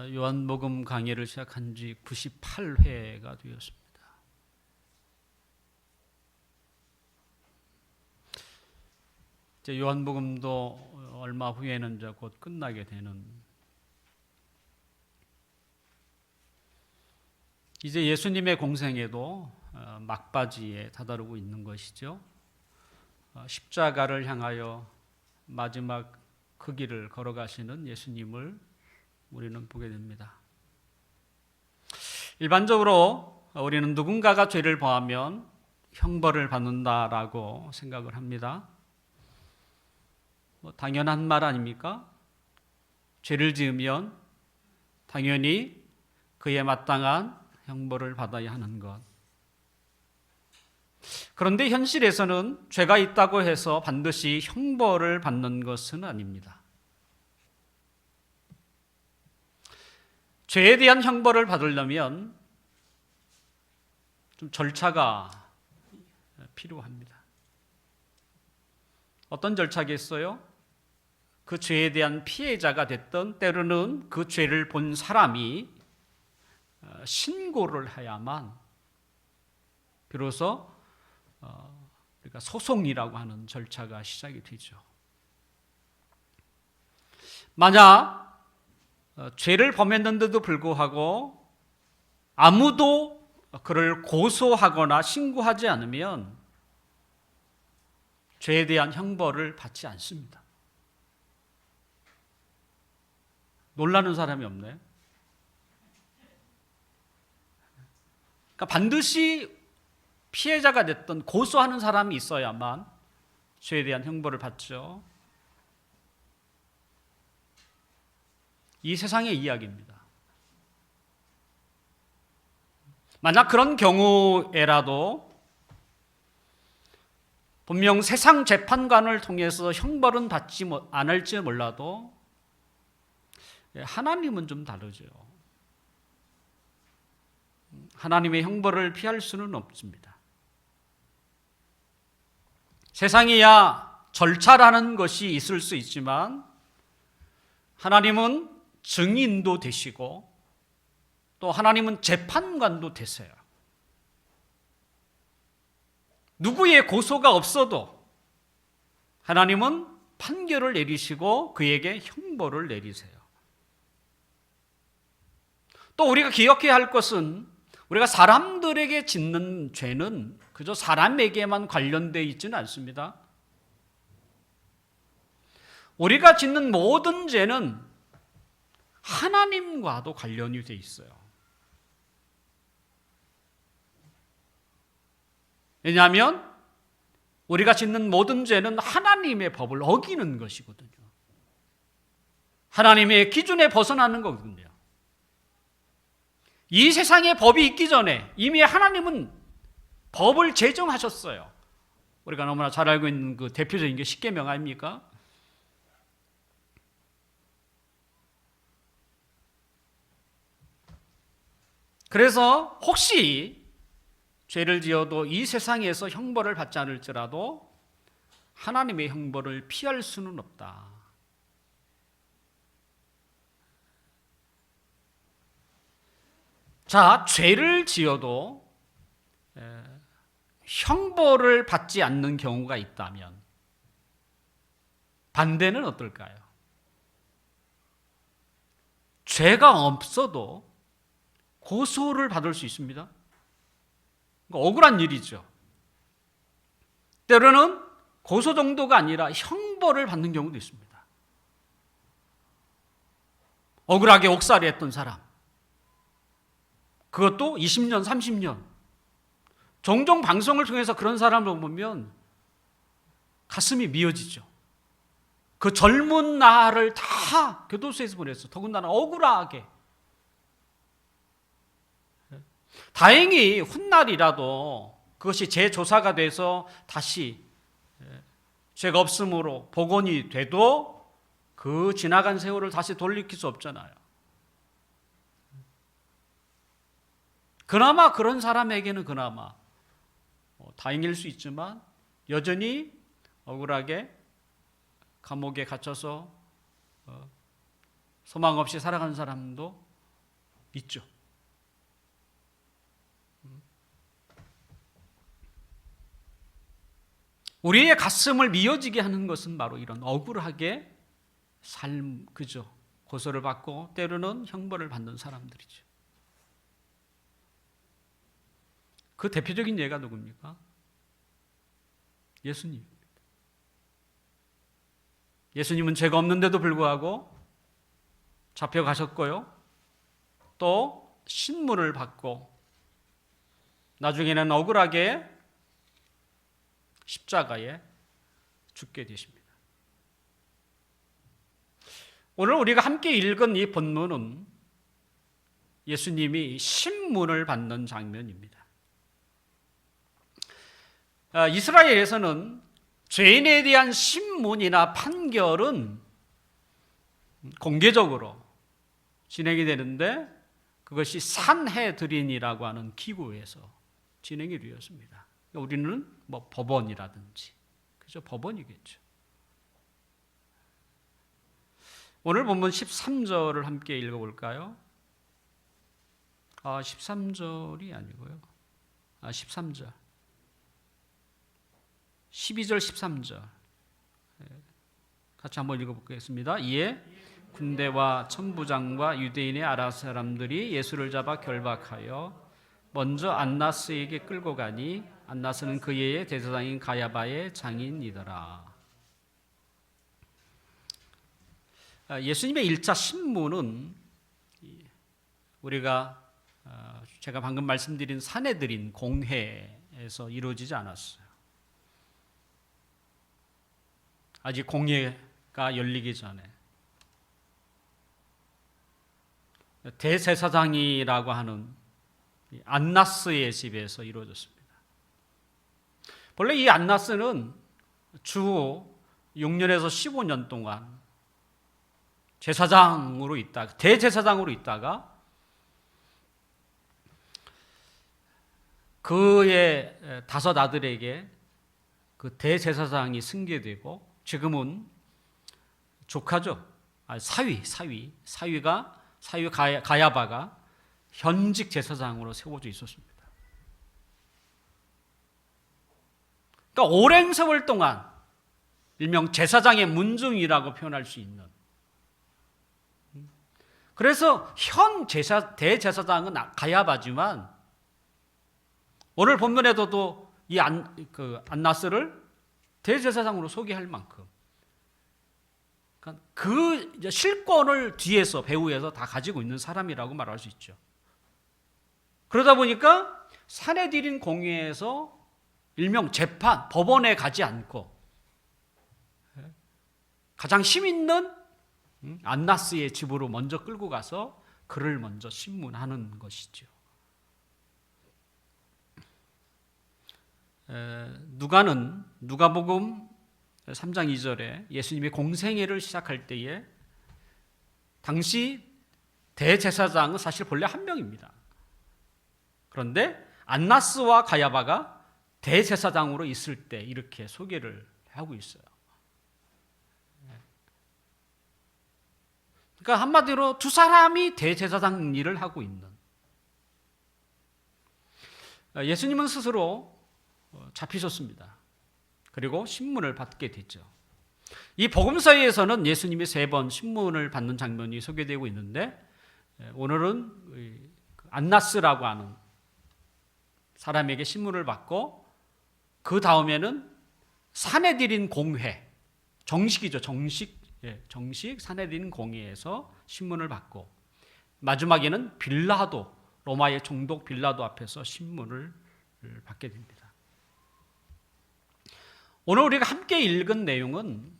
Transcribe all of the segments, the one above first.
요한복음 강의를 시작한 지 98회가 되었습니다. 이제 요한복음도 얼마 후에는 이제 곧 끝나게 되는, 이제 예수님의 공생애도 막바지에 다다르고 있는 것이죠. 십자가를 향하여 마지막 그 길을 걸어가시는 예수님을 우리는 보게 됩니다. 일반적으로 우리는 누군가가 죄를 범하면 형벌을 받는다라고 생각을 합니다. 당연한 말 아닙니까? 죄를 지으면 당연히 그에 마땅한 형벌을 받아야 하는 것. 그런데 현실에서는 죄가 있다고 해서 반드시 형벌을 받는 것은 아닙니다. 죄에 대한 형벌을 받으려면 좀 절차가 필요합니다. 어떤 절차겠어요? 그 죄에 대한 피해자가 됐던, 때로는 그 죄를 본 사람이 신고를 해야만 비로소 그러니까 소송이라고 하는 절차가 시작이 되죠. 만약 죄를 범했는데도 불구하고 아무도 그를 고소하거나 신고하지 않으면 죄에 대한 형벌을 받지 않습니다. 놀라는 사람이 없네요. 그러니까 반드시 피해자가 됐던 고소하는 사람이 있어야만 죄에 대한 형벌을 받죠. 이 세상의 이야기입니다. 만약 그런 경우에라도 분명 세상 재판관을 통해서 형벌은 받지 않을지 몰라도 하나님은 좀 다르죠. 하나님의 형벌을 피할 수는 없습니다. 세상이야 절차라는 것이 있을 수 있지만 하나님은 증인도 되시고 또 하나님은 재판관도 되세요. 누구의 고소가 없어도 하나님은 판결을 내리시고 그에게 형벌을 내리세요. 또 우리가 기억해야 할 것은 우리가 사람들에게 짓는 죄는 그저 사람에게만 관련되어 있지는 않습니다. 우리가 짓는 모든 죄는 하나님과도 관련이 되어 있어요. 왜냐하면 우리가 짓는 모든 죄는 하나님의 법을 어기는 것이거든요. 하나님의 기준에 벗어나는 거거든요. 이 세상에 법이 있기 전에 이미 하나님은 법을 제정하셨어요. 우리가 너무나 잘 알고 있는 그 대표적인 게 십계명 아닙니까? 그래서 혹시 죄를 지어도 이 세상에서 형벌을 받지 않을지라도 하나님의 형벌을 피할 수는 없다. 자, 죄를 지어도 형벌을 받지 않는 경우가 있다면 반대는 어떨까요? 죄가 없어도 고소를 받을 수 있습니다. 억울한 일이죠. 때로는 고소 정도가 아니라 형벌을 받는 경우도 있습니다. 억울하게 옥살이했던 사람, 그것도 20년, 30년. 종종 방송을 통해서 그런 사람을 보면 가슴이 미어지죠. 그 젊은 날을 다 교도소에서 보냈어. 더군다나 억울하게. 다행히 훗날이라도 그것이 재조사가 돼서 다시 죄가 없음으로 복원이 돼도 그 지나간 세월을 다시 돌이킬 수 없잖아요. 그나마 그런 사람에게는 그나마 다행일 수 있지만 여전히 억울하게 감옥에 갇혀서 소망 없이 살아가는 사람도 있죠. 우리의 가슴을 미어지게 하는 것은 바로 이런 억울하게 그죠. 고소를 받고 때로는 형벌을 받는 사람들이죠. 그 대표적인 예가 누굽니까? 예수님입니다. 예수님은 죄가 없는데도 불구하고 잡혀가셨고요. 또 신문을 받고 나중에는 억울하게 십자가에 죽게 되십니다. 오늘 우리가 함께 읽은 이 본문은 예수님이 신문을 받는 장면입니다. 이스라엘에서는 죄인에 대한 신문이나 판결은 공개적으로 진행이 되는데 그것이 산헤드린이라고 하는 기구에서 진행이 되었습니다. 우리는 뭐 법원이라든지 그죠? 법원이겠죠. 오늘 본문 13절을 함께 읽어볼까요? 13절이 아니고요. 13절. 12절 13절 같이 한번 읽어보겠습니다. 이에 군대와 천부장과 유대인의 아랍 사람들이 예수를 잡아 결박하여 먼저 안나스에게 끌고 가니 안나스는 그 해의 대제사장인 가야바의 장인이더라. 예수님의 1차 신문은 우리가 제가 방금 말씀드린 산헤드린 공회에서 이루어지지 않았어요. 아직 공회가 열리기 전에 대제사장이라고 하는 안나스의 집에서 이루어졌습니다. 원래 이 안나스는 주 6년에서 15년 동안 제사장으로 있다가 대제사장으로 있다가 그의 5 아들에게 그 대제사장이 승계되고 지금은 조카죠. 사위가 가야바가 현직 제사장으로 세워져 있었습니다. 그러니까 오랜 세월 동안 일명 제사장의 문중이라고 표현할 수 있는. 그래서 현 대제사장은 가야바지만 오늘 본문에도 이 안나스를 대제사장으로 소개할 만큼 그 실권을 뒤에서 배후에서 다 가지고 있는 사람이라고 말할 수 있죠. 그러다 보니까 산헤드린 공회에서 일명 재판, 법원에 가지 않고 가장 힘 있는 안나스의 집으로 먼저 끌고 가서 그를 먼저 신문하는 것이죠. 누가복음 3장 2절에 예수님이 공생애를 시작할 때에 당시 대제사장은 사실 본래 한 명입니다. 그런데 안나스와 가야바가 대제사장으로 있을 때 이렇게 소개를 하고 있어요. 그러니까 한마디로 두 사람이 대제사장 일을 하고 있는. 예수님은 스스로 잡히셨습니다. 그리고 신문을 받게 됐죠. 이 복음서에서는 예수님이 3번 신문을 받는 장면이 소개되고 있는데 오늘은 안나스라고 하는 사람에게 신문을 받고 그 다음에는 산헤드린 공회, 정식이죠. 정식 산헤드린 공회에서 신문을 받고 마지막에는 빌라도, 로마의 총독 빌라도 앞에서 신문을 받게 됩니다. 오늘 우리가 함께 읽은 내용은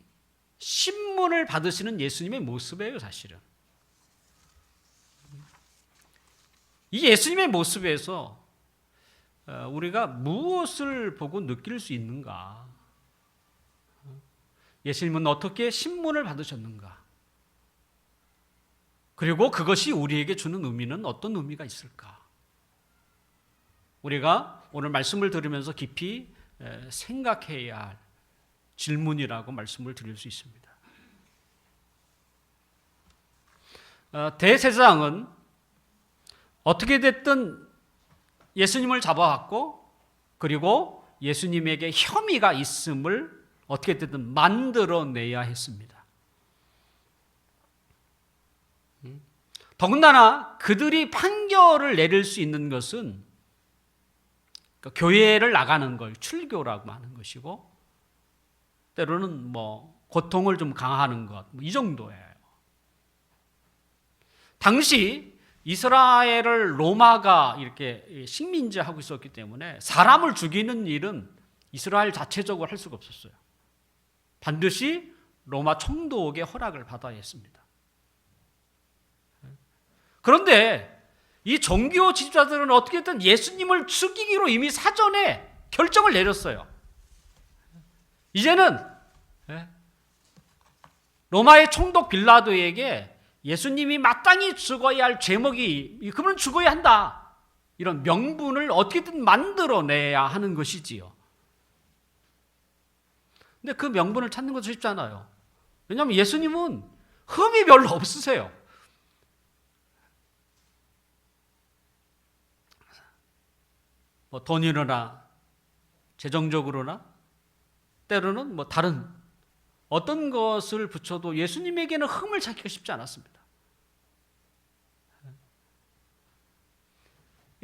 신문을 받으시는 예수님의 모습이에요, 사실은. 이 예수님의 모습에서 우리가 무엇을 보고 느낄 수 있는가? 예수님은 어떻게 신문을 받으셨는가? 그리고 그것이 우리에게 주는 의미는 어떤 의미가 있을까? 우리가 오늘 말씀을 들으면서 깊이 생각해야 할 질문이라고 말씀을 드릴 수 있습니다. 대제사장은 어떻게 됐든 예수님을 잡아왔고, 그리고 예수님에게 혐의가 있음을 어떻게 됐든 만들어내야 했습니다. 더군다나 그들이 판결을 내릴 수 있는 것은 교회를 나가는 걸 출교라고 하는 것이고, 때로는 고통을 좀 강화하는 것, 이 정도예요. 당시 이스라엘을 로마가 이렇게 식민지하고 있었기 때문에 사람을 죽이는 일은 이스라엘 자체적으로 할 수가 없었어요. 반드시 로마 총독의 허락을 받아야 했습니다. 그런데 이 종교 지도자들은 어떻게든 예수님을 죽이기로 이미 사전에 결정을 내렸어요. 이제는 로마의 총독 빌라도에게 예수님이 마땅히 죽어야 할 제목이 그분은 죽어야 한다, 이런 명분을 어떻게든 만들어내야 하는 것이지요. 근데 그 명분을 찾는 것도 쉽지 않아요. 왜냐하면 예수님은 흠이 별로 없으세요. 돈이로나 재정적으로나 때로는 다른 어떤 것을 붙여도 예수님에게는 흠을 찾기가 쉽지 않았습니다.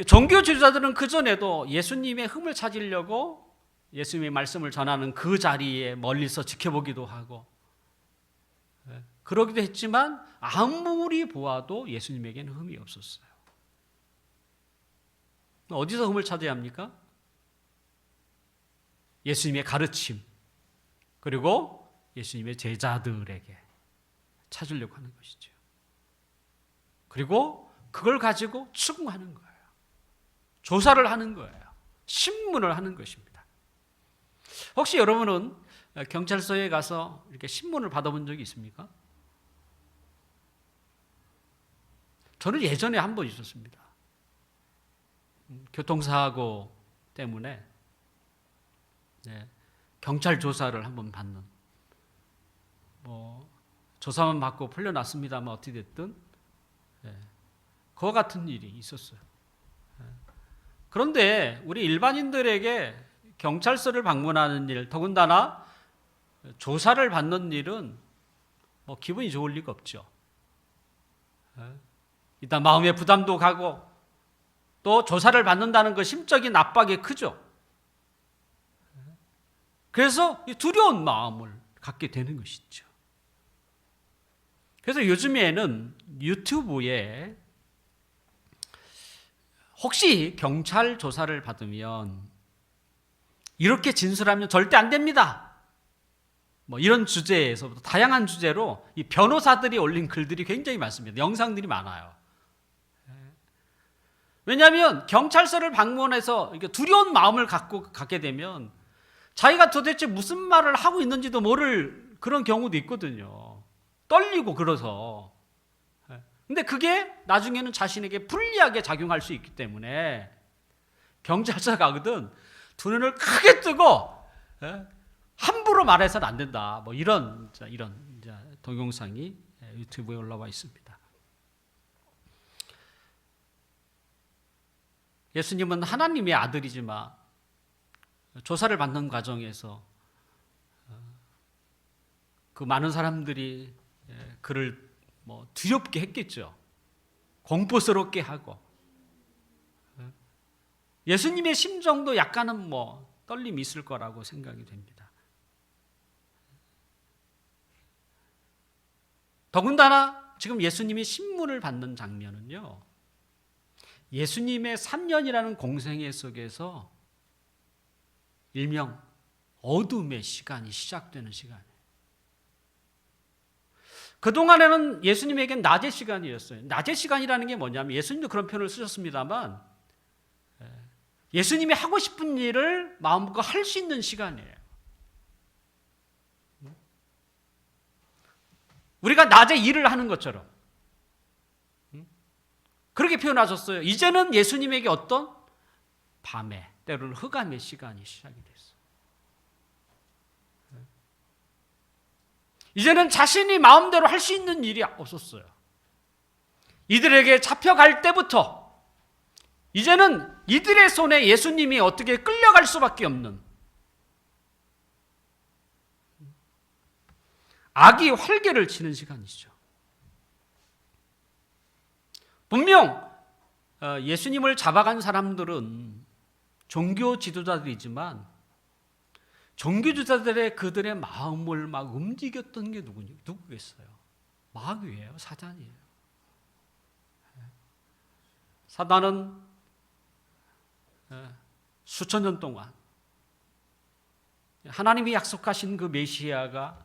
종교 지도자들은 그전에도 예수님의 흠을 찾으려고 예수님의 말씀을 전하는 그 자리에 멀리서 지켜보기도 하고 그러기도 했지만 아무리 보아도 예수님에게는 흠이 없었어요. 어디서 흠을 찾아야 합니까? 예수님의 가르침, 그리고 예수님의 제자들에게 찾으려고 하는 것이죠. 그리고 그걸 가지고 추궁하는 거예요. 조사를 하는 거예요. 신문을 하는 것입니다. 혹시 여러분은 경찰서에 가서 이렇게 신문을 받아본 적이 있습니까? 저는 예전에 한 번 있었습니다. 교통사고 때문에 경찰 조사를 한번 받는, 조사만 받고 풀려났습니다만 어떻게 됐든 그와 같은 일이 있었어요. 그런데 우리 일반인들에게 경찰서를 방문하는 일, 더군다나 조사를 받는 일은 기분이 좋을 리가 없죠. 일단 마음의 부담도 가고 또 조사를 받는다는 것 심적인 압박이 크죠. 그래서 두려운 마음을 갖게 되는 것이죠. 그래서 요즘에는 유튜브에 혹시 경찰 조사를 받으면 이렇게 진술하면 절대 안 됩니다, 이런 주제에서부터 다양한 주제로 이 변호사들이 올린 글들이 굉장히 많습니다. 영상들이 많아요. 왜냐하면 경찰서를 방문해서 이렇게 두려운 마음을 갖고 갖게 되면 자기가 도대체 무슨 말을 하고 있는지도 모를 그런 경우도 있거든요. 떨리고 그래서. 근데 그게 나중에는 자신에게 불리하게 작용할 수 있기 때문에 경찰서 가거든 두 눈을 크게 뜨고 함부로 말해서는 안 된다, 이런 동영상이 유튜브에 올라와 있습니다. 예수님은 하나님의 아들이지만 조사를 받는 과정에서 그 많은 사람들이 그를 두렵게 했겠죠. 공포스럽게 하고. 예수님의 심정도 약간은 떨림이 있을 거라고 생각이 됩니다. 더군다나 지금 예수님이 신문을 받는 장면은요, 예수님의 3년이라는 공생애 속에서 일명 어둠의 시간이 시작되는 시간이에요. 그동안에는 예수님에겐 낮의 시간이었어요. 낮의 시간이라는 게 뭐냐면 예수님도 그런 표현을 쓰셨습니다만 예수님이 하고 싶은 일을 마음껏 할 수 있는 시간이에요. 우리가 낮에 일을 하는 것처럼 그렇게 표현하셨어요. 이제는 예수님에게 어떤 밤에, 때로는 흑암의 시간이 시작이 됐어요. 이제는 자신이 마음대로 할 수 있는 일이 없었어요. 이들에게 잡혀갈 때부터 이제는 이들의 손에 예수님이 어떻게 끌려갈 수밖에 없는 악이 활개를 치는 시간이죠. 분명 예수님을 잡아간 사람들은 종교 지도자들이지만 종교 지도자들의 그들의 마음을 막 움직였던 게 누구겠어요? 마귀예요, 사단이에요. 사단은 수천 년 동안 하나님이 약속하신 그 메시아가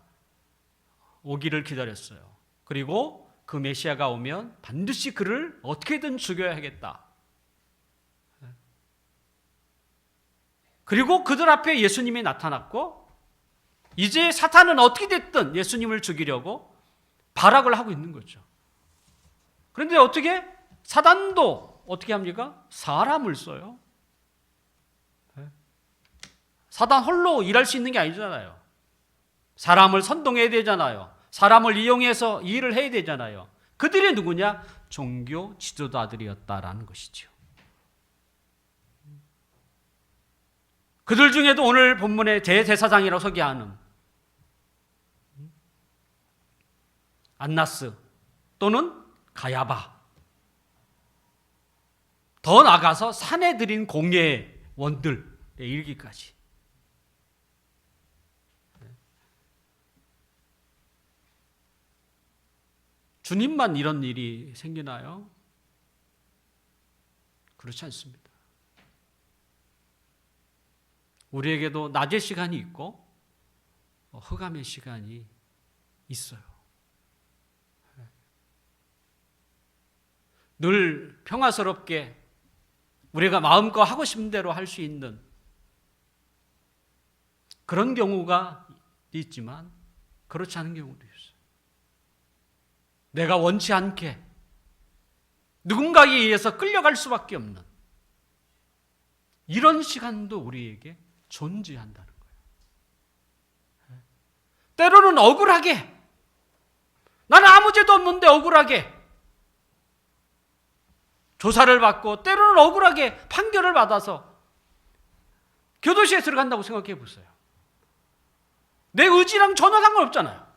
오기를 기다렸어요. 그리고 그 메시아가 오면 반드시 그를 어떻게든 죽여야 하겠다. 그리고 그들 앞에 예수님이 나타났고 이제 사탄은 어떻게 됐든 예수님을 죽이려고 발악을 하고 있는 거죠. 그런데 어떻게? 사단도 어떻게 합니까? 사람을 써요. 사단 홀로 일할 수 있는 게 아니잖아요. 사람을 선동해야 되잖아요. 사람을 이용해서 일을 해야 되잖아요. 그들이 누구냐? 종교 지도자들이었다라는 것이죠. 그들 중에도 오늘 본문의 대제사장이라고 소개하는 안나스 또는 가야바, 더 나아가서 산에 들인 공예원들에 이르기까지 주님만 이런 일이 생기나요? 그렇지 않습니다. 우리에게도 낮의 시간이 있고 흑암의 시간이 있어요. 늘 평화스럽게 우리가 마음껏 하고 싶은 대로 할 수 있는 그런 경우가 있지만 그렇지 않은 경우도 있어요. 내가 원치 않게 누군가에 의해서 끌려갈 수밖에 없는 이런 시간도 우리에게 존재한다는 거예요. 때로는 억울하게, 나는 아무 죄도 없는데 억울하게 조사를 받고 때로는 억울하게 판결을 받아서 교도소에 들어간다고 생각해 보세요. 내 의지랑 전혀 상관없잖아요.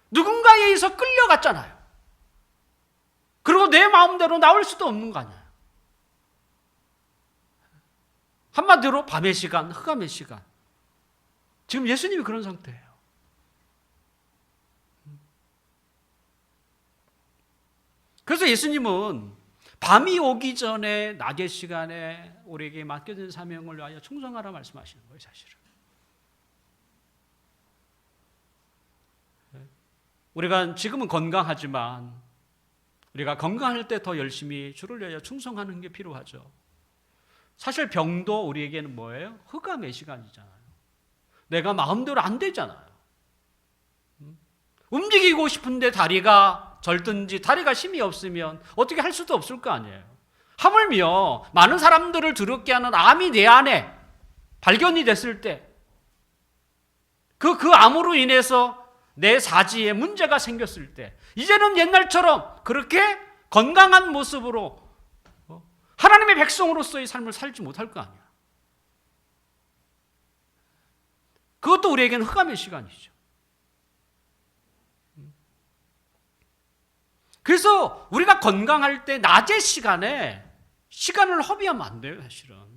누군가에 의해서 끌려갔잖아요. 그리고 내 마음대로 나올 수도 없는 거 아니에요. 한마디로 밤의 시간, 흑암의 시간. 지금 예수님이 그런 상태예요. 그래서 예수님은 밤이 오기 전에 낮의 시간에 우리에게 맡겨진 사명을 위하여 충성하라 말씀하시는 거예요, 사실은. 우리가 지금은 건강하지만 우리가 건강할 때 더 열심히 주를 위하여 충성하는 게 필요하죠. 사실 병도 우리에게는 뭐예요? 흑암의 시간이잖아요. 내가 마음대로 안 되잖아요. 움직이고 싶은데 다리가 절든지 다리가 힘이 없으면 어떻게 할 수도 없을 거 아니에요. 하물며 많은 사람들을 두렵게 하는 암이 내 안에 발견이 됐을 때 그 암으로 인해서 내 사지에 문제가 생겼을 때 이제는 옛날처럼 그렇게 건강한 모습으로 하나님의 백성으로서의 삶을 살지 못할 거 아니야. 그것도 우리에게는 흑암의 시간이죠. 그래서 우리가 건강할 때 낮의 시간에 시간을 허비하면 안 돼요, 사실은.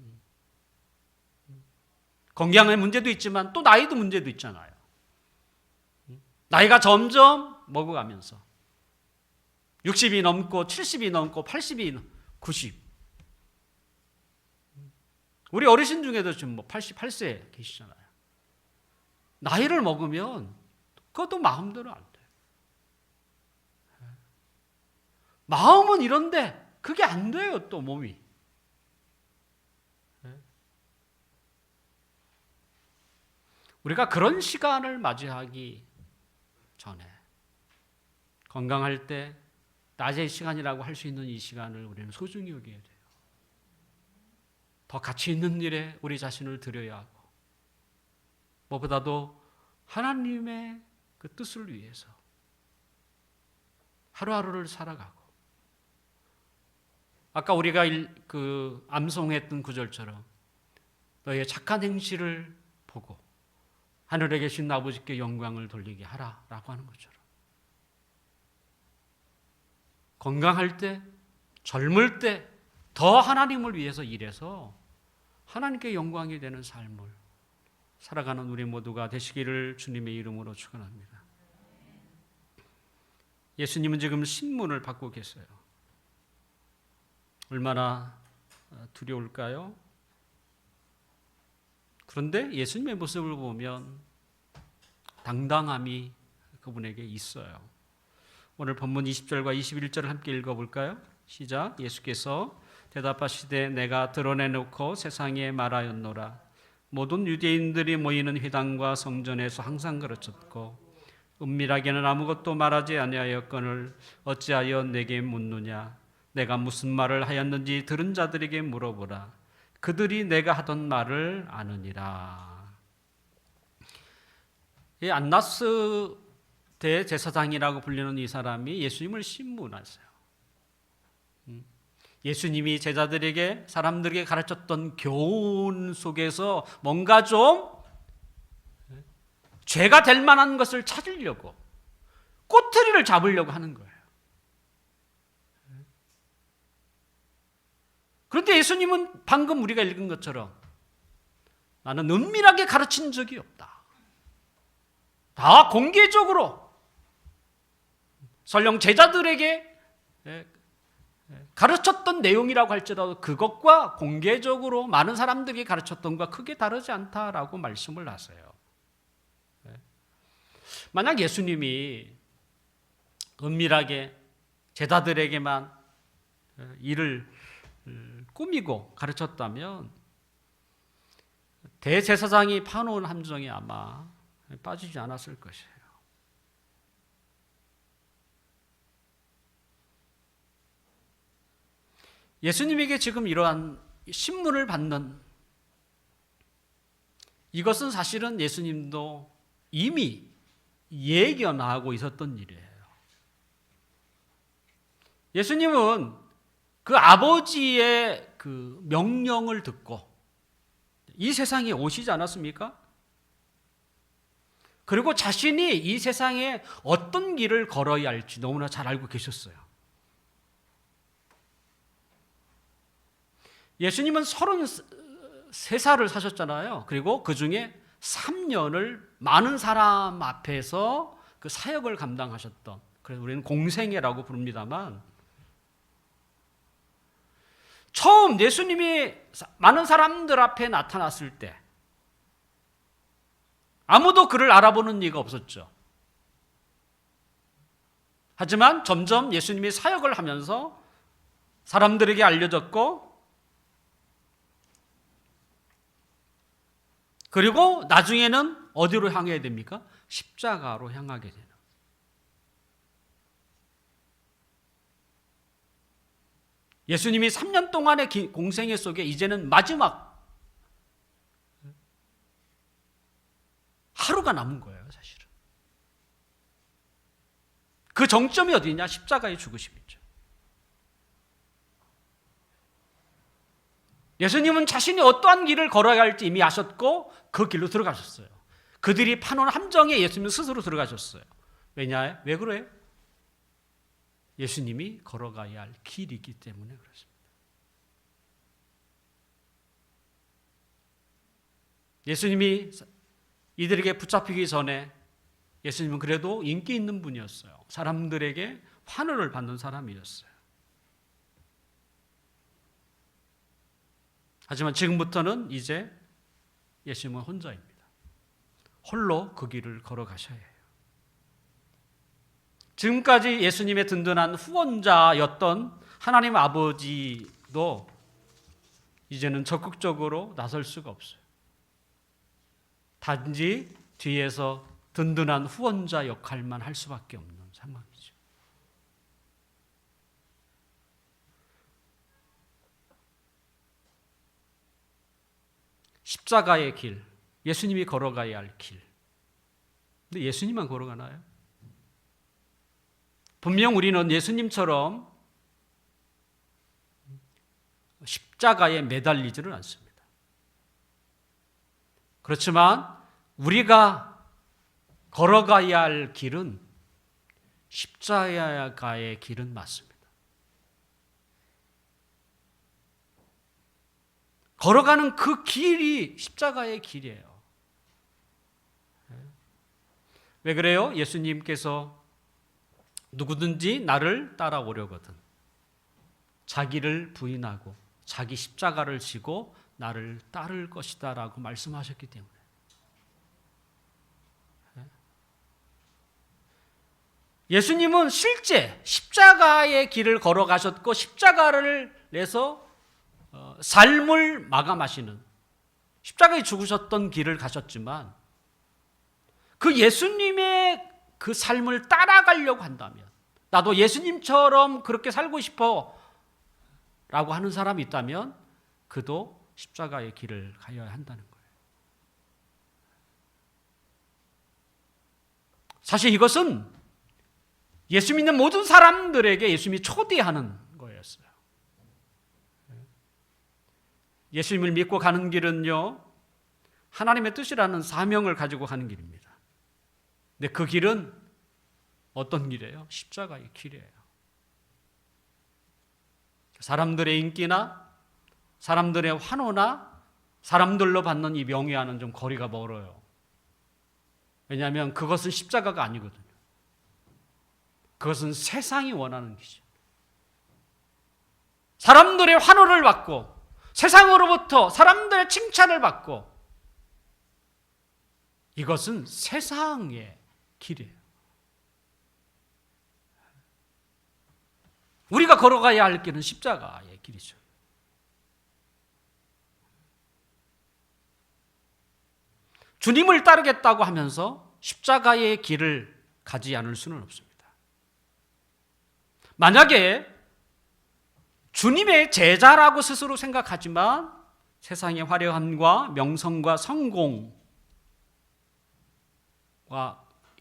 건강의 문제도 있지만 또 나이도 문제도 있잖아요. 나이가 점점 먹어가면서 60이 넘고 70이 넘고 80이 90. 우리 어르신 중에도 지금 88세 계시잖아요. 나이를 먹으면 그것도 마음대로 안 돼요. 마음은 이런데 그게 안 돼요, 또 몸이. 우리가 그런 시간을 맞이하기 전에 건강할 때 낮의 시간이라고 할 수 있는 이 시간을 우리는 소중히 여겨야 돼요. 더 가치 있는 일에 우리 자신을 들여야 하고 무엇보다도 하나님의 그 뜻을 위해서 하루하루를 살아가고 아까 우리가 암송했던 구절처럼 너의 착한 행실을 보고 하늘에 계신 아버지께 영광을 돌리게 하라라고 하는 것처럼 건강할 때, 젊을 때 더 하나님을 위해서 일해서 하나님께 영광이 되는 삶을 살아가는 우리 모두가 되시기를 주님의 이름으로 축원합니다. 예수님은 지금 신문을 받고 계세요. 얼마나 두려울까요? 그런데 예수님의 모습을 보면 당당함이 그분에게 있어요. 오늘 본문 20절과 21절을 함께 읽어볼까요? 시작. 예수께서 대답하시되 내가 드러내놓고 세상에 말하였노라. 모든 유대인들이 모이는 회당과 성전에서 항상 가르쳤고 은밀하게는 아무것도 말하지 아니하였거늘 어찌하여 내게 묻느냐. 내가 무슨 말을 하였는지 들은 자들에게 물어보라. 그들이 내가 하던 말을 아느니라. 이 안나스 대제사장이라고 불리는 이 사람이 예수님을 신문하세요. 예수님이 제자들에게 사람들에게 가르쳤던 교훈 속에서 뭔가 좀 죄가 될 만한 것을 찾으려고 꼬투리를 잡으려고 하는 거예요. 그런데 예수님은 방금 우리가 읽은 것처럼 나는 은밀하게 가르친 적이 없다. 다 공개적으로 설령 제자들에게 가르쳤던 내용이라고 할지라도 그것과 공개적으로 많은 사람들이 가르쳤던 것과 크게 다르지 않다라고 말씀을 하세요. 만약 예수님이 은밀하게 제자들에게만 일을 꾸미고 가르쳤다면 대제사장이 파놓은 함정에 아마 빠지지 않았을 것이에요. 예수님에게 지금 이러한 신문을 받는 이것은 사실은 예수님도 이미 예견하고 있었던 일이에요. 예수님은 그 아버지의 그 명령을 듣고 이 세상에 오시지 않았습니까? 그리고 자신이 이 세상에 어떤 길을 걸어야 할지 너무나 잘 알고 계셨어요. 예수님은 33살을 사셨잖아요. 그리고 그 중에 3년을 많은 사람 앞에서 그 사역을 감당하셨던, 그래서 우리는 공생애라고 부릅니다만, 처음 예수님이 많은 사람들 앞에 나타났을 때 아무도 그를 알아보는 이가 없었죠. 하지만 점점 예수님이 사역을 하면서 사람들에게 알려졌고, 그리고 나중에는 어디로 향해야 됩니까? 십자가로 향하게 되는. 예수님이 3년 동안의 공생애 속에 이제는 마지막 하루가 남은 거예요, 사실은. 그 정점이 어디냐? 십자가의 죽으심이죠. 예수님은 자신이 어떠한 길을 걸어야 할지 이미 아셨고 그 길로 들어가셨어요. 그들이 파놓은 함정에 예수님은 스스로 들어가셨어요. 왜냐? 왜 그래요? 예수님이 걸어가야 할 길이 있기 때문에 그렇습니다. 예수님이 이들에게 붙잡히기 전에 예수님은 그래도 인기 있는 분이었어요. 사람들에게 환호를 받는 사람이었어요. 하지만 지금부터는 이제 예수님은 혼자입니다. 홀로 그 길을 걸어가셔야 해요. 지금까지 예수님의 든든한 후원자였던 하나님 아버지도 이제는 적극적으로 나설 수가 없어요. 단지 뒤에서 든든한 후원자 역할만 할 수밖에 없는 상황이죠. 십자가의 길, 예수님이 걸어가야 할 길. 근데 예수님만 걸어가나요? 분명 우리는 예수님처럼 십자가에 매달리지는 않습니다. 그렇지만 우리가 걸어가야 할 길은 십자가의 길은 맞습니다. 걸어가는 그 길이 십자가의 길이에요. 왜 그래요? 예수님께서 누구든지 나를 따라오려거든 자기를 부인하고 자기 십자가를 지고 나를 따를 것이다 라고 말씀하셨기 때문에 예수님은 실제 십자가의 길을 걸어가셨고 십자가를 내서 삶을 마감하시는 십자가에 죽으셨던 길을 가셨지만 그 예수님의 그 삶을 따라가려고 한다면 나도 예수님처럼 그렇게 살고 싶어 라고 하는 사람이 있다면 그도 십자가의 길을 가야 한다는 거예요. 사실 이것은 예수 믿는 모든 사람들에게 예수님이 초대하는 거였어요. 예수님을 믿고 가는 길은요, 하나님의 뜻이라는 사명을 가지고 가는 길입니다. 근데 그 길은 어떤 길이에요? 십자가의 길이에요. 사람들의 인기나 사람들의 환호나 사람들로 받는 이 명예와는 좀 거리가 멀어요. 왜냐하면 그것은 십자가가 아니거든요. 그것은 세상이 원하는 길이죠. 사람들의 환호를 받고 세상으로부터 사람들의 칭찬을 받고 이것은 세상의 길이에요. 우리가 걸어가야 할 길은 십자가의 길이죠. 주님을 따르겠다고 하면서 십자가의 길을 가지 않을 수는 없습니다. 만약에 주님의 제자라고 스스로 생각하지만 세상의 화려함과 명성과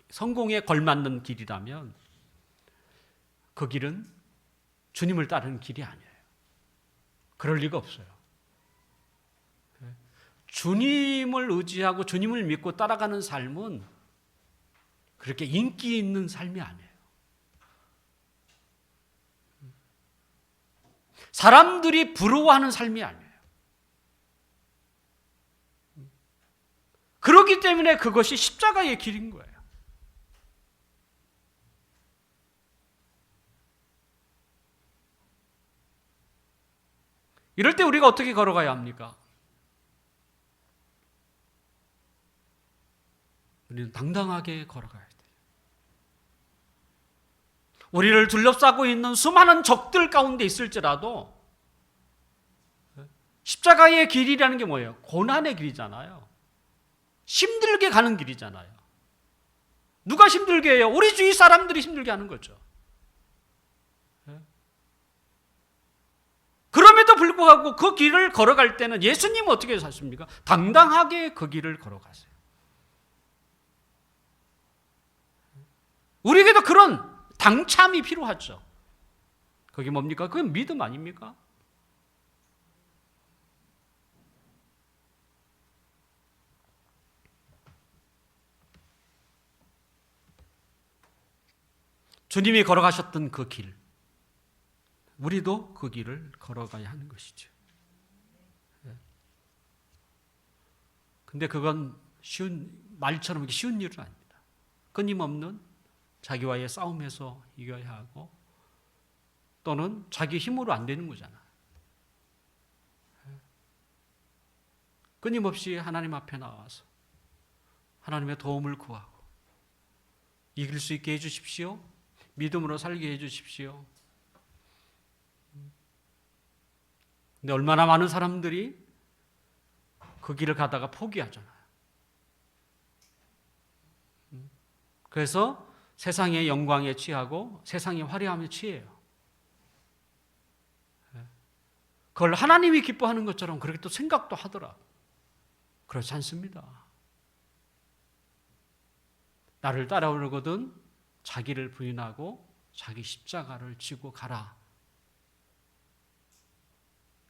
성공에 걸맞는 길이라면 그 길은 주님을 따르는 길이 아니에요. 그럴 리가 없어요. 주님을 의지하고 주님을 믿고 따라가는 삶은 그렇게 인기 있는 삶이 아니에요. 사람들이 부러워하는 삶이 아니에요. 그렇기 때문에 그것이 십자가의 길인 거예요. 이럴 때 우리가 어떻게 걸어가야 합니까? 우리는 당당하게 걸어가야 돼요. 우리를 둘러싸고 있는 수많은 적들 가운데 있을지라도 십자가의 길이라는 게 뭐예요? 고난의 길이잖아요. 힘들게 가는 길이잖아요. 누가 힘들게 해요? 우리 주위 사람들이 힘들게 하는 거죠. 그럼에도 불구하고 그 길을 걸어갈 때는 예수님은 어떻게 사십니까? 당당하게 그 길을 걸어가세요. 우리에게도 그런 당참이 필요하죠. 그게 뭡니까? 그건 믿음 아닙니까? 주님이 걸어가셨던 그 길, 우리도 그 길을 걸어가야 하는 것이죠. 근데 그건 말처럼 쉬운 일은 아닙니다. 끊임없는 자기와의 싸움에서 이겨야 하고 또는 자기 힘으로 안 되는 거잖아요. 끊임없이 하나님 앞에 나와서 하나님의 도움을 구하고 이길 수 있게 해주십시오. 믿음으로 살게 해주십시오. 근데 얼마나 많은 사람들이 그 길을 가다가 포기하잖아요. 그래서 세상의 영광에 취하고 세상의 화려함에 취해요. 그걸 하나님이 기뻐하는 것처럼 그렇게 또 생각도 하더라. 그렇지 않습니다. 나를 따라오려거든 자기를 부인하고 자기 십자가를 지고 가라.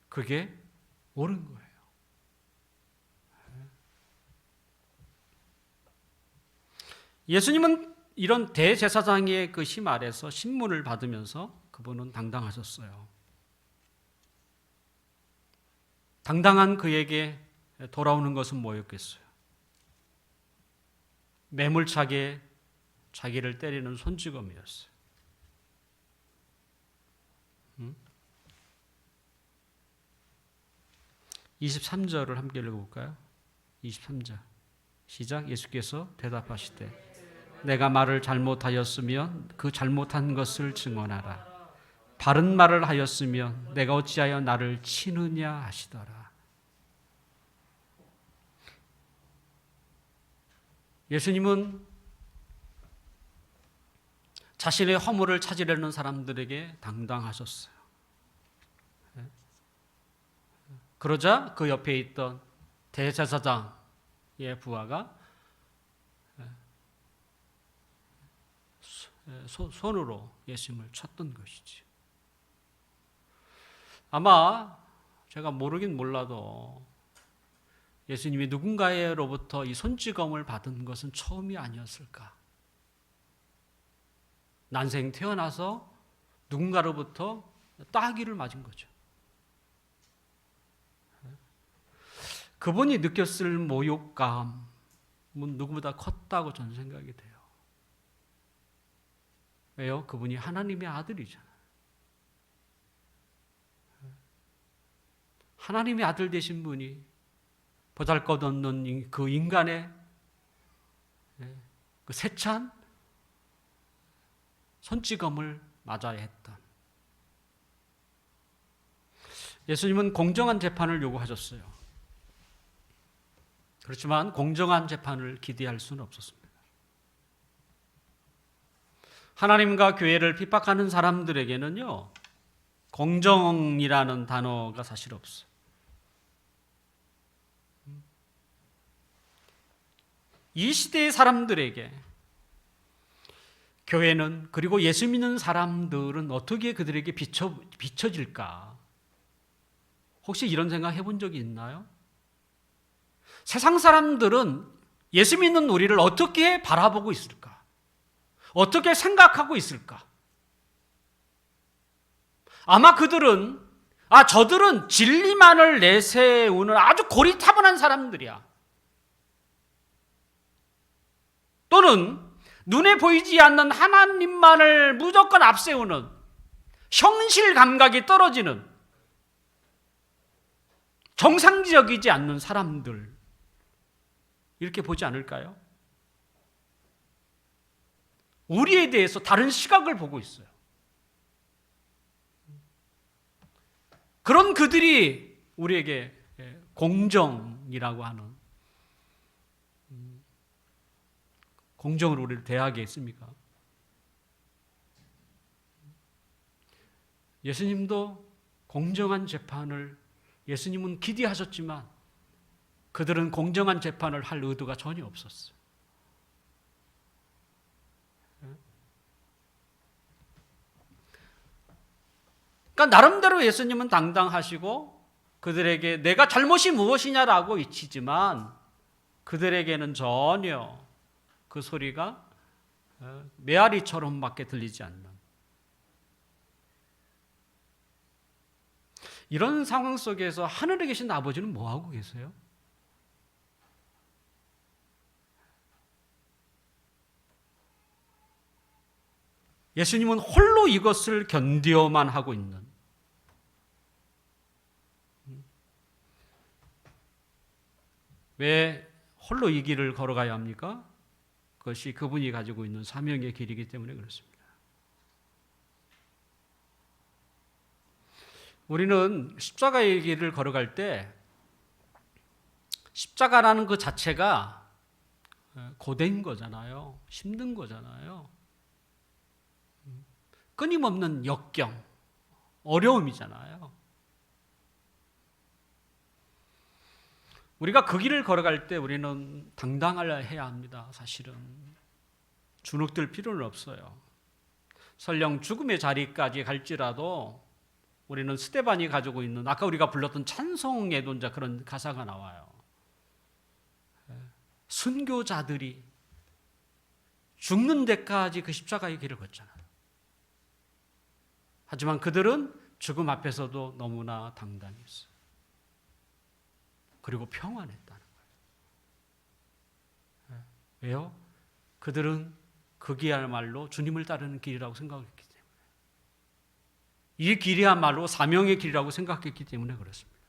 그게 옳은 거예요. 예수님은 이런 대제사장의 그 힘 아래서 신문을 받으면서 그분은 당당하셨어요. 당당한 그에게 돌아오는 것은 뭐였겠어요? 매몰차게 자기를 때리는 손찌검이었어요. 23절을 함께 읽어볼까요? 23절 시작. 예수께서 대답하시되 내가 말을 잘못하였으면 그 잘못한 것을 증언하라. 바른 말을 하였으면 내가 어찌하여 나를 치느냐 하시더라. 예수님은 자신의 허물을 찾으려는 사람들에게 당당하셨어요. 그러자 그 옆에 있던 대제사장의 부하가 손으로 예수님을 쳤던 것이지. 아마 제가 모르긴 몰라도 예수님이 누군가로부터 이 손찌검을 받은 것은 처음이 아니었을까. 난생 태어나서 누군가로부터 따귀를 맞은 거죠. 그분이 느꼈을 모욕감은 누구보다 컸다고 저는 생각이 돼요. 왜요? 그분이 하나님의 아들이잖아요. 하나님의 아들 되신 분이 보잘것없는 그 인간의 그 세찬 손찌검을 맞아야 했던. 예수님은 공정한 재판을 요구하셨어요. 그렇지만 공정한 재판을 기대할 수는 없었습니다. 하나님과 교회를 핍박하는 사람들에게는요, 공정이라는 단어가 사실 없어요. 이 시대의 사람들에게 교회는, 그리고 예수 믿는 사람들은 어떻게 그들에게 비춰질까? 혹시 이런 생각 해본 적이 있나요? 세상 사람들은 예수 믿는 우리를 어떻게 바라보고 있을까? 어떻게 생각하고 있을까? 아마 그들은, 저들은 진리만을 내세우는 아주 고리타분한 사람들이야. 또는 눈에 보이지 않는 하나님만을 무조건 앞세우는 현실 감각이 떨어지는 정상적이지 않는 사람들, 이렇게 보지 않을까요? 우리에 대해서 다른 시각을 보고 있어요. 그런 그들이 우리에게 공정이라고 하는, 공정으로 우리를 대하게 했습니까? 예수님도 공정한 재판을 예수님은 기대하셨지만 그들은 공정한 재판을 할 의도가 전혀 없었어요. 그러니까 나름대로 예수님은 당당하시고 그들에게 내가 잘못이 무엇이냐라고 외치지만 그들에게는 전혀 그 소리가 메아리처럼밖에 들리지 않는, 이런 상황 속에서 하늘에 계신 아버지는 뭐 하고 계세요? 예수님은 홀로 이것을 견뎌만 하고 있는, 왜 홀로 이 길을 걸어가야 합니까? 그것이 그분이 가지고 있는 사명의 길이기 때문에 그렇습니다. 우리는 십자가의 길을 걸어갈 때 십자가라는 그 자체가 고된 거잖아요. 힘든 거잖아요. 끊임없는 역경, 어려움이잖아요. 우리가 그 길을 걸어갈 때 우리는 당당해야 합니다. 사실은 주눅들 필요는 없어요. 설령 죽음의 자리까지 갈지라도 우리는 스데반이 가지고 있는 아까 우리가 불렀던 찬송에도 이제 그런 가사가 나와요. 순교자들이 죽는 데까지 그 십자가의 길을 걷잖아요. 하지만 그들은 죽음 앞에서도 너무나 당당했어요. 그리고 평안했다는 거예요. 왜요? 그들은 그기야말로 주님을 따르는 길이라고 생각했기 때문에, 이 길이야말로 사명의 길이라고 생각했기 때문에 그렇습니다.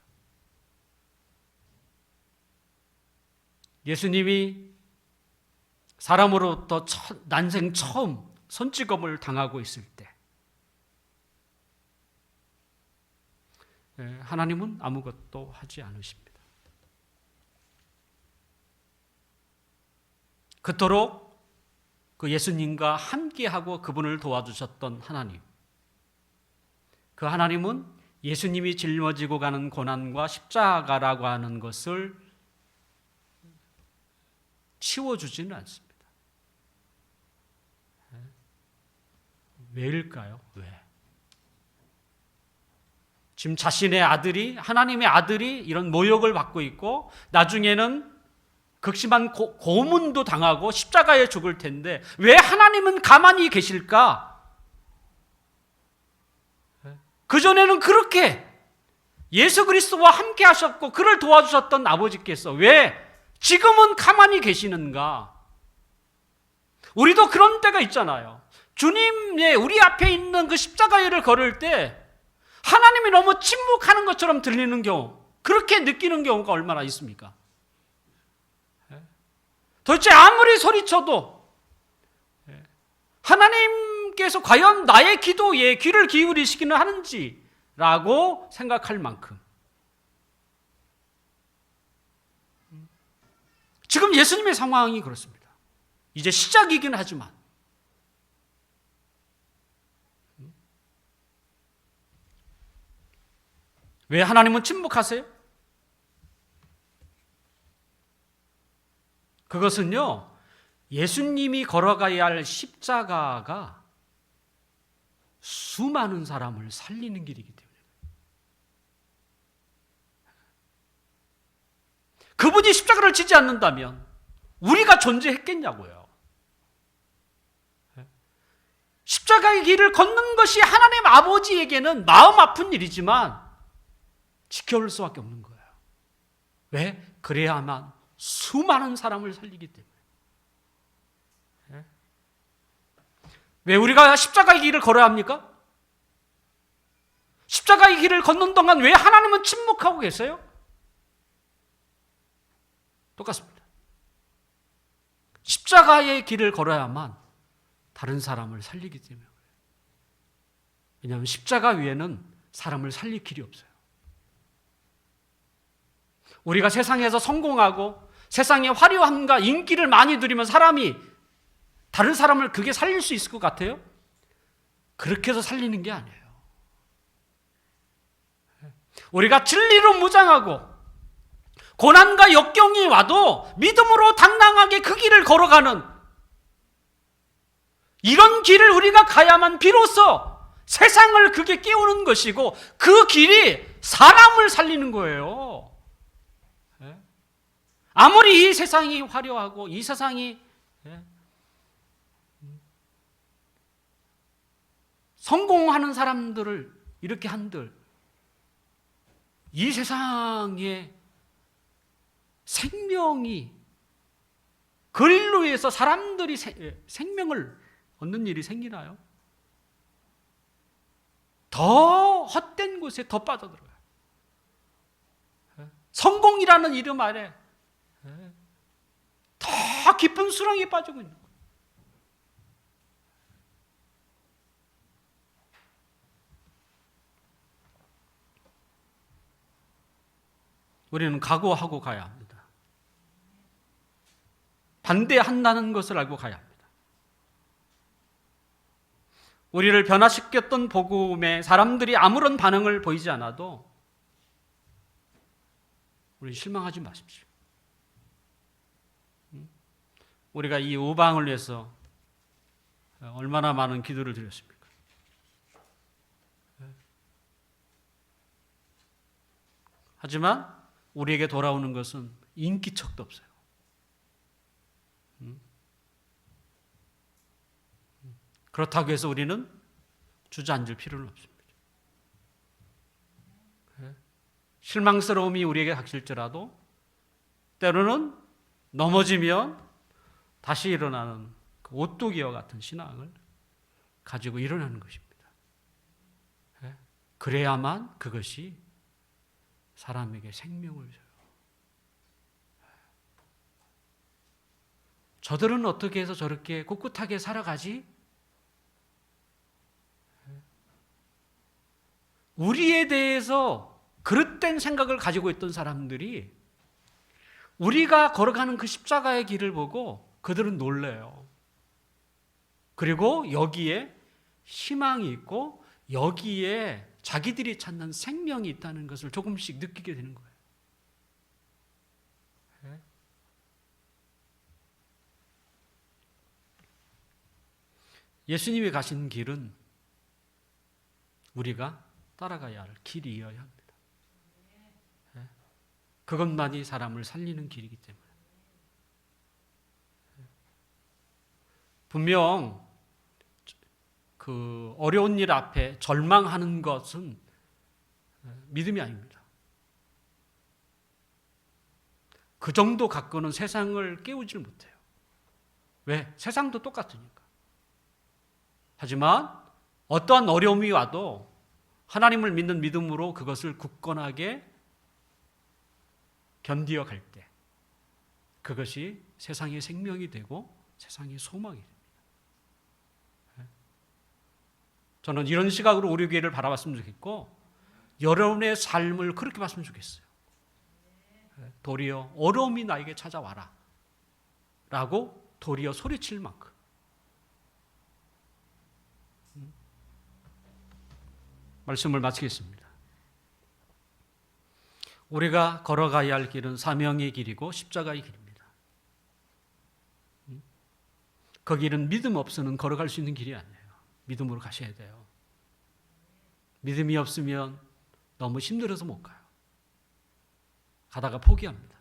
예수님이 사람으로부터 난생 처음 손찌검을 당하고 있을 때 하나님은 아무것도 하지 않으십니다. 그토록 그 예수님과 함께하고 그분을 도와주셨던 하나님, 그 하나님은 예수님이 짊어지고 가는 고난과 십자가라고 하는 것을 치워주지는 않습니다. 왜일까요? 왜? 지금 자신의 아들이, 하나님의 아들이 이런 모욕을 받고 있고 나중에는 극심한 고문도 당하고 십자가에 죽을 텐데 왜 하나님은 가만히 계실까? 그전에는 그렇게 예수 그리스도와 함께 하셨고 그를 도와주셨던 아버지께서 왜 지금은 가만히 계시는가? 우리도 그런 때가 있잖아요. 주님의 우리 앞에 있는 그 십자가를 걸을 때 하나님이 너무 침묵하는 것처럼 들리는 경우, 그렇게 느끼는 경우가 얼마나 있습니까? 도대체 아무리 소리쳐도 하나님께서 과연 나의 기도에 귀를 기울이시기는 하는지라고 생각할 만큼 지금 예수님의 상황이 그렇습니다. 이제 시작이긴 하지만 왜 하나님은 침묵하세요? 그것은요, 예수님이 걸어가야 할 십자가가 수많은 사람을 살리는 길이기 때문에 그분이 십자가를 지지 않는다면 우리가 존재했겠냐고요. 십자가의 길을 걷는 것이 하나님 아버지에게는 마음 아픈 일이지만 지켜올 수밖에 없는 거예요. 왜? 그래야만 수많은 사람을 살리기 때문에. 왜 우리가 십자가의 길을 걸어야 합니까? 십자가의 길을 걷는 동안 왜 하나님은 침묵하고 계세요? 똑같습니다. 십자가의 길을 걸어야만 다른 사람을 살리기 때문에 그래요. 왜냐하면 십자가 위에는 사람을 살릴 길이 없어요. 우리가 세상에서 성공하고 세상의 화려함과 인기를 많이 누리면 사람이 다른 사람을 그게 살릴 수 있을 것 같아요? 그렇게 해서 살리는 게 아니에요. 우리가 진리로 무장하고 고난과 역경이 와도 믿음으로 당당하게 그 길을 걸어가는 이런 길을 우리가 가야만 비로소 세상을 그게 깨우는 것이고 그 길이 사람을 살리는 거예요. 아무리 이 세상이 화려하고 이 세상이 성공하는 사람들을 이렇게 한들 이 세상에 생명이 그 일로 해서 사람들이 생명을 얻는 일이 생기나요? 더 헛된 곳에 더 빠져들어요. 성공이라는 이름 아래 더 깊은 수렁에 빠지고 있는 거예요. 우리는 각오하고 가야 합니다. 반대한다는 것을 알고 가야 합니다. 우리를 변화시켰던 복음에 사람들이 아무런 반응을 보이지 않아도 우리 실망하지 마십시오. 우리가 이 우방을 위해서 얼마나 많은 기도를 드렸습니까? 하지만 우리에게 돌아오는 것은 인기척도 없어요. 그렇다고 해서 우리는 주저앉을 필요는 없습니다. 실망스러움이 우리에게 닥칠지라도 때로는 넘어지면 다시 일어나는 그 오뚜기와 같은 신앙을 가지고 일어나는 것입니다. 그래야만 그것이 사람에게 생명을 줘요. 저들은 어떻게 해서 저렇게 꿋꿋하게 살아가지? 우리에 대해서 그릇된 생각을 가지고 있던 사람들이 우리가 걸어가는 그 십자가의 길을 보고 그들은 놀래요. 그리고 여기에 희망이 있고 여기에 자기들이 찾는 생명이 있다는 것을 조금씩 느끼게 되는 거예요. 예수님이 가신 길은 우리가 따라가야 할 길이어야 합니다. 그것만이 사람을 살리는 길이기 때문에. 분명 그 어려운 일 앞에 절망하는 것은 믿음이 아닙니다. 그 정도 갖고는 세상을 깨우질 못해요. 왜? 세상도 똑같으니까. 하지만 어떠한 어려움이 와도 하나님을 믿는 믿음으로 그것을 굳건하게 견디어 갈 때 그것이 세상의 생명이 되고 세상의 소망이 됩니다. 저는 이런 시각으로 우리 교회를 바라봤으면 좋겠고 여러분의 삶을 그렇게 봤으면 좋겠어요. 도리어 어려움이 나에게 찾아와라 라고 도리어 소리칠 만큼 말씀을 마치겠습니다. 우리가 걸어가야 할 길은 사명의 길이고 십자가의 길입니다. 그 길은 믿음 없이는 걸어갈 수 있는 길이 아니에요. 믿음으로 가셔야 돼요. 믿음이 없으면 너무 힘들어서 못 가요. 가다가 포기합니다.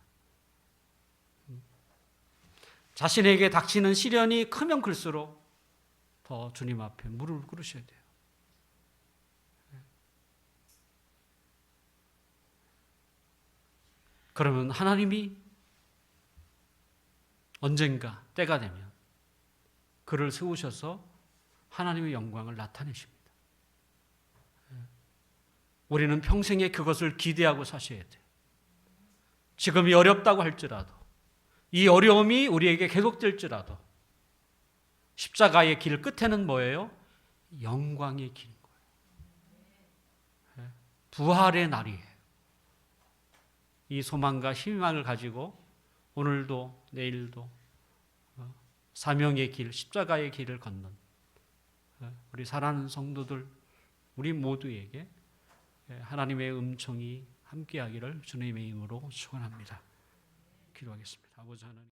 자신에게 닥치는 시련이 크면 클수록 더 주님 앞에 무릎을 꿇으셔야 돼요. 그러면 하나님이 언젠가 때가 되면 그를 세우셔서 하나님의 영광을 나타내십니다. 우리는 평생에 그것을 기대하고 사셔야 돼요. 지금이 어렵다고 할지라도 이 어려움이 우리에게 계속될지라도 십자가의 길 끝에는 뭐예요? 영광의 길인 거예요. 부활의 날이에요. 이 소망과 희망을 가지고 오늘도 내일도 사명의 길, 십자가의 길을 걷는 우리 사랑하는 성도들, 우리 모두에게 하나님의 음성이 함께하기를 주님의 이름으로 축원합니다. 기도하겠습니다. 아버지 하나님.